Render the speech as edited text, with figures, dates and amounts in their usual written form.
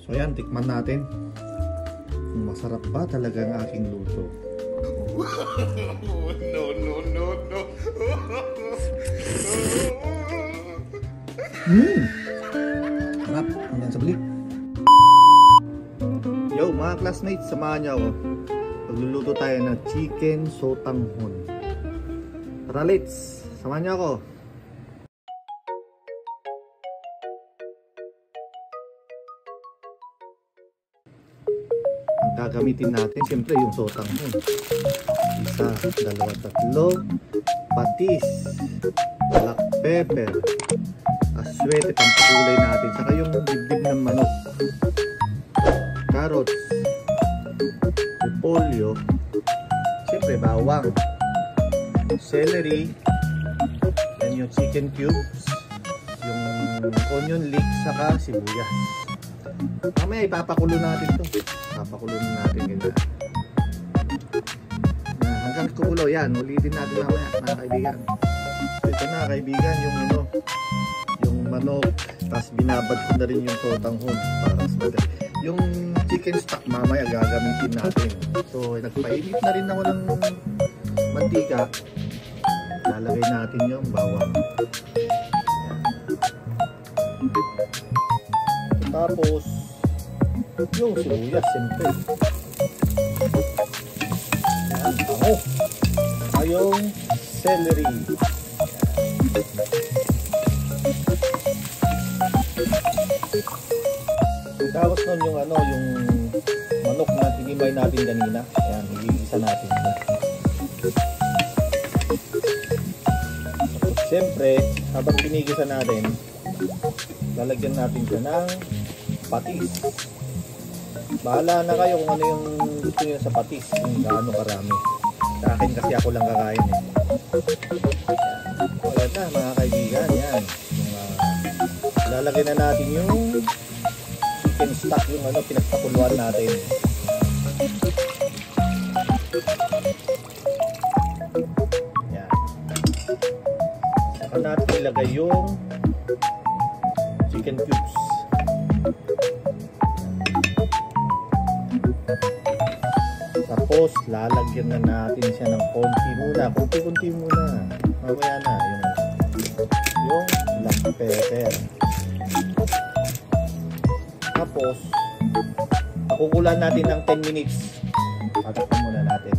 So yan, tikman natin. Masarap ba talaga ang aking luto? No. Sarap. Hanggang sa balik. Yo mga classmates, samahan niyo ako. Magluluto tayo ng chicken sotanghon. Tara let's, samahan niyo ako. Ang gagamitin natin, siyempre yung sotanghon. Isa, dalawa, tatlo. Patis, black pepper, aswete, pampakulay natin. Saka yung dibdib ng manok. Carrots, repolyo, siyempre bawang, celery, yan yung chicken cubes, yung onion leeks, saka sibuyas. Mamaya ipapakulo natin to. Papakulo natin ganyan. Hanggang kumulo yan, ulitin natin mamaya mga kaibigan. So ito na kaibigan, yung ano, yung manok, tapos binabad ko na rin yung sotanghon para sa yung chicken stock mamaya gagamitin natin. So nagpainit na rin ako ng mantika. Lalagay natin yung bawang. Tapos yung sibuyas siyempre. Yan, bango. Yung celery. Tapos nun yung ano, yung manok na tinimay natin kanina. Ayan, igigisa natin. Siyempre, habang pinigisa natin, lalagyan natin siya ng patis. Bahala na kayo kung ano yung gusto nyo sa patis, kung gaano karami. Sa akin kasi ako lang kakain eh. Wala na mga kaibigan, yan. Lalagyan na natin yung chicken stock, yung ano, pinagpakuluan natin. Yan. Saka natin ilagay yung chicken cubes. Tapos lalagyan na natin siya ng konti muna, kunti-kunti muna. Mamaya na yung black pepper. Tapos pakukulan natin ng 10 minutes. Patakpan muna natin.